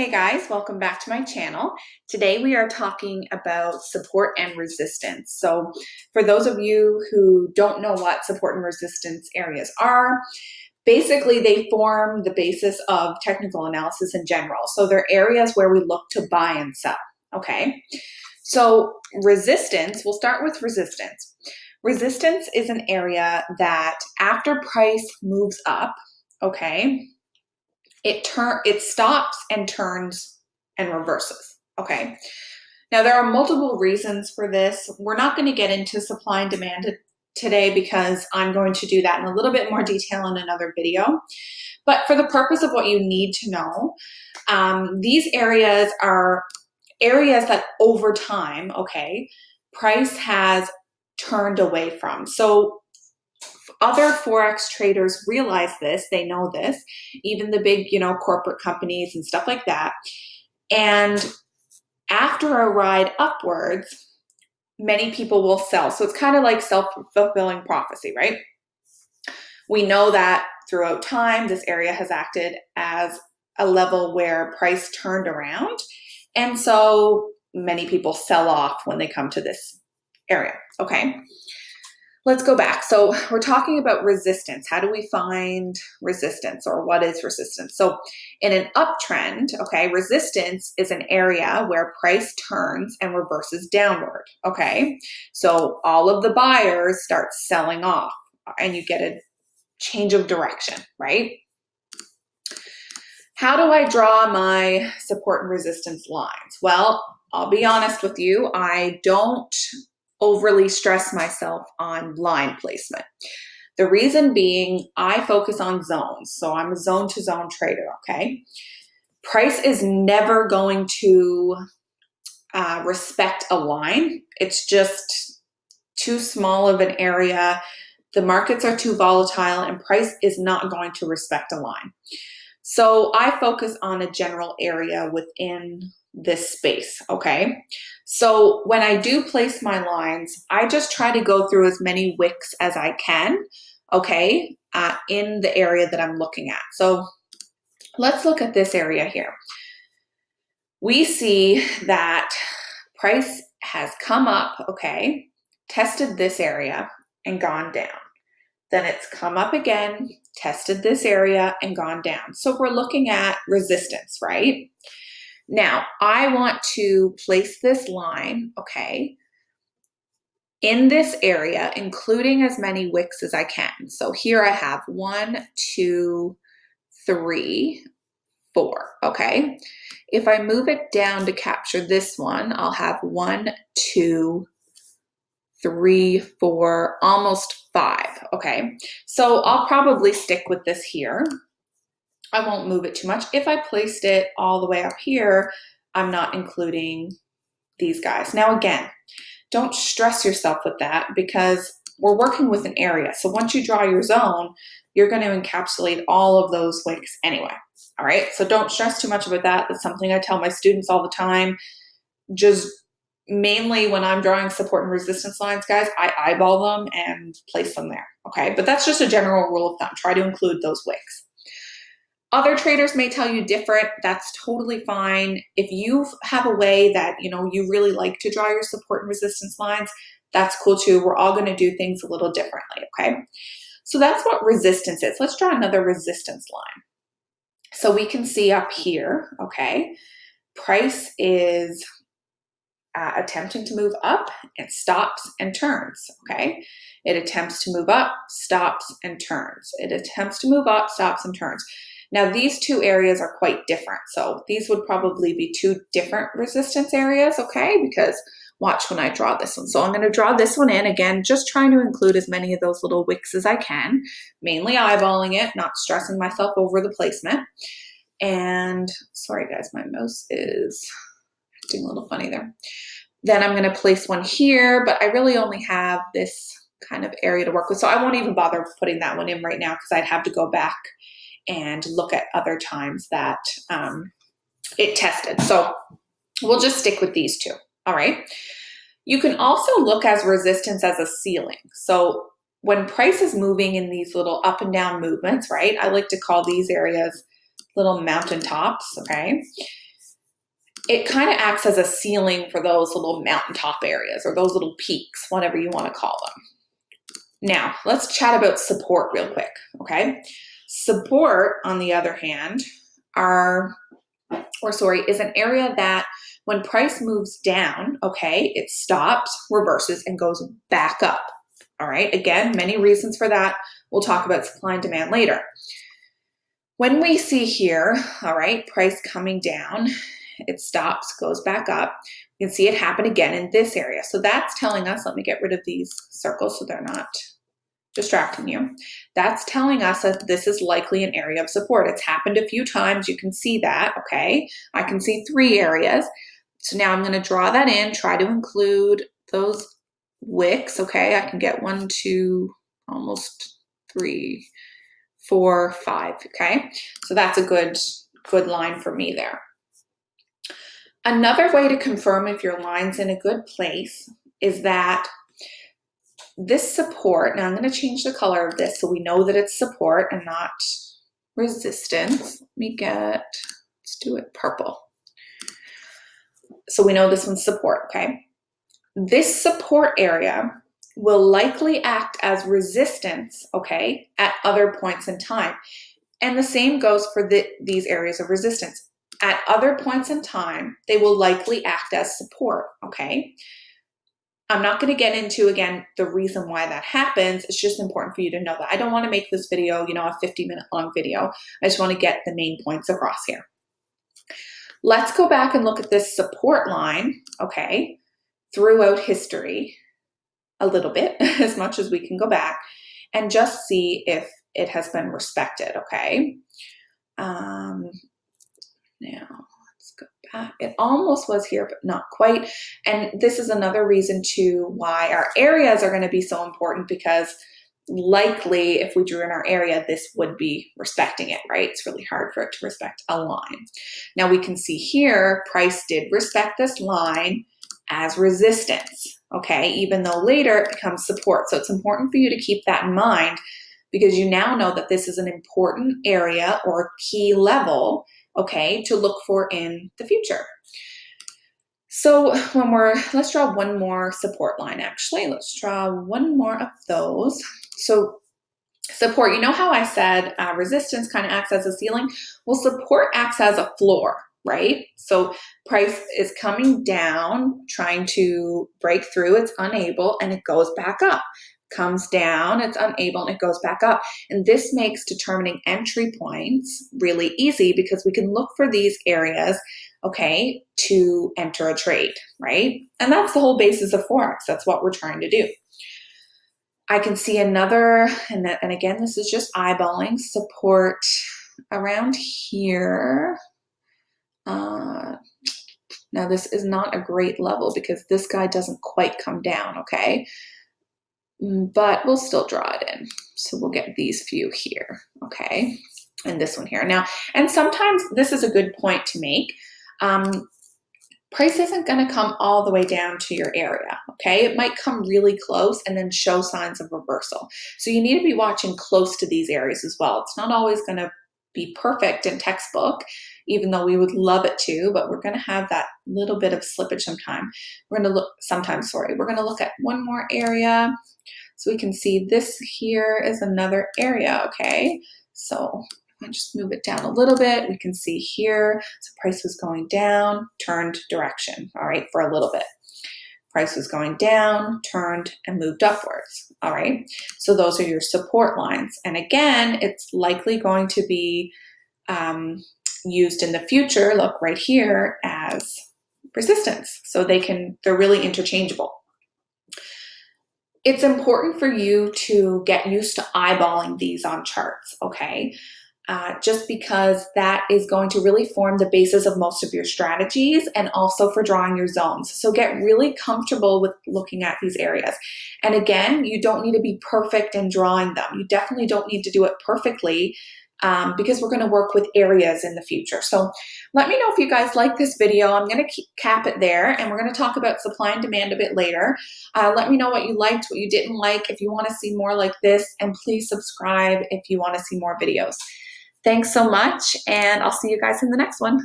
Hey guys, welcome back to my channel. Today we are talking about support and resistance. So for those of you who don't know what support and resistance areas are, basically they form the basis of technical analysis in general. So they're areas where we look to buy and sell, okay? So resistance, we'll start with resistance. Resistance is an area that after price moves up, okay, it stops and turns and reverses. Okay. Now there are multiple reasons for this. We're not going to get into supply and demand today because I'm going to do that in a little bit more detail in another video. But for the purpose of what you need to know, these areas are areas that over time, okay, price has turned away from. So other Forex traders realize this, they know this, even the big, corporate companies and stuff like that. And after a ride upwards, many people will sell. So it's kind of like self-fulfilling prophecy, right? We know that throughout time, this area has acted as a level where price turned around. And so many people sell off when they come to this area, okay? Let's go back. So we're talking about resistance. How do we find resistance, or what is resistance? So in an uptrend, okay, resistance is an area where price turns and reverses downward, okay? So all of the buyers start selling off and you get a change of direction, right? How do I draw my support and resistance lines? Well, I'll be honest with you, I don't overly stress myself on line placement. The reason being, I focus on zones. So I'm a zone to zone trader, okay? Price is never going to respect a line. It's just too small of an area. The markets are too volatile and price is not going to respect a line. So I focus on a general area within this space, okay? So when I do place my lines, I just try to go through as many wicks as I can, okay, in the area that I'm looking at. So let's look at this area here. We see that price has come up, okay, tested this area and gone down. Then it's come up again, tested this area and gone down. So we're looking at resistance, right? Now, I want to place this line, okay, in this area, including as many wicks as I can. So here I have 1, 2, 3, 4, okay? If I move it down to capture this one, I'll have 1, 2, 3, 4, almost 5, okay? So I'll probably stick with this here. I won't move it too much. If I placed it all the way up here, I'm not including these guys. Now again, don't stress yourself with that because we're working with an area. So once you draw your zone, you're going to encapsulate all of those wicks anyway. All right, so don't stress too much about that. That's something I tell my students all the time. Just mainly when I'm drawing support and resistance lines, guys, I eyeball them and place them there, okay? But that's just a general rule of thumb. Try to include those wicks. Other traders may tell you different. That's totally fine. If you have a way that, you really like to draw your support and resistance lines, that's cool too. We're all going to do things a little differently, okay? So that's what resistance is. Let's draw another resistance line. So we can see up here, okay, price is attempting to move up and stops and turns, okay? It attempts to move up, stops, and turns. It attempts to move up, stops, and turns. Now, these two areas are quite different. So these would probably be two different resistance areas, okay? Because watch when I draw this one. So I'm going to draw this one in, again, just trying to include as many of those little wicks as I can, mainly eyeballing it, not stressing myself over the placement. And sorry, guys, my mouse is acting a little funny there. Then I'm going to place one here, but I really only have this kind of area to work with. So I won't even bother putting that one in right now because I'd have to go back and look at other times that it tested. So we'll just stick with these two, all right? You can also look as resistance as a ceiling. So when price is moving in these little up and down movements, right? I like to call these areas little mountain tops, okay? it kind of acts as a ceiling for those little mountaintop areas or those little peaks, whatever you want to call them. Now, let's chat about support real quick, okay? Support, on the other hand, is an area that when price moves down, okay, it stops, reverses, and goes back up, all right? Again, many reasons for that. We'll talk about supply and demand later. When we see here, all right, price coming down, it stops, goes back up. You can see it happen again in this area. So that's telling us, let me get rid of these circles so they're not distracting you. That's telling us that this is likely an area of support. It's happened a few times. You can see that, okay? I can see 3 areas. So now I'm going to draw that in, try to include those wicks, okay? I can get 1, 2, almost 3, 4, 5, okay? So that's a good line for me there. Another way to confirm if your line's in a good place is that this support, now I'm going to change the color of this so we know that it's support and not resistance. Let's do it purple. So we know this one's support, okay? This support area will likely act as resistance, okay, at other points in time. And the same goes for these areas of resistance. At other points in time, they will likely act as support, okay? I'm not going to get into, again, the reason why that happens. It's just important for you to know that. I don't want to make this video, a 50-minute long video. I just want to get the main points across here. Let's go back and look at this support line, okay, throughout history a little bit, as much as we can go back, and just see if it has been respected, okay? Now, let's go back. It almost was here, but not quite. And this is another reason too why our areas are going to be so important, because likely if we drew in our area, this would be respecting it, right? It's really hard for it to respect a line. Now we can see here, price did respect this line as resistance, okay? Even though later it becomes support. So it's important for you to keep that in mind, because you now know that this is an important area or key level, okay, to look for in the future. So let's draw one more support line, actually. Let's draw one more of those. So support, you know how I said resistance kind of acts as a ceiling? Well, support acts as a floor, right? So price is coming down, trying to break through, it's unable, and it goes back up. Comes down, it's unable, and it goes back up. And this makes determining entry points really easy, because we can look for these areas, okay, to enter a trade, right? And that's the whole basis of Forex. That's what we're trying to do. I can see another, and again, this is just eyeballing, support around here. Now this is not a great level because this guy doesn't quite come down, okay? But we'll still draw it in. So we'll get these few here, okay? And this one here. Now, and sometimes this is a good point to make. Price isn't going to come all the way down to your area, okay? It might come really close and then show signs of reversal. So you need to be watching close to these areas as well. It's not always going to be perfect in textbook, even though we would love it to, but we're going to have that little bit of slippage We're going to look at one more area. So we can see this here is another area, okay? So I'll just move it down a little bit. We can see here, so price was going down, turned direction, all right, for a little bit. Price was going down, turned, and moved upwards, all right? So those are your support lines. And again, it's likely going to be used in the future, look right here, as resistance. So they're really interchangeable. It's important for you to get used to eyeballing these on charts, okay? Just because that is going to really form the basis of most of your strategies and also for drawing your zones. So get really comfortable with looking at these areas. And again, you don't need to be perfect in drawing them. You definitely don't need to do it perfectly because we're going to work with areas in the future. So let me know if you guys like this video. I'm going to cap it there, and we're going to talk about supply and demand a bit later. Let me know what you liked, what you didn't like, if you want to see more like this, and please subscribe if you want to see more videos. Thanks so much, and I'll see you guys in the next one.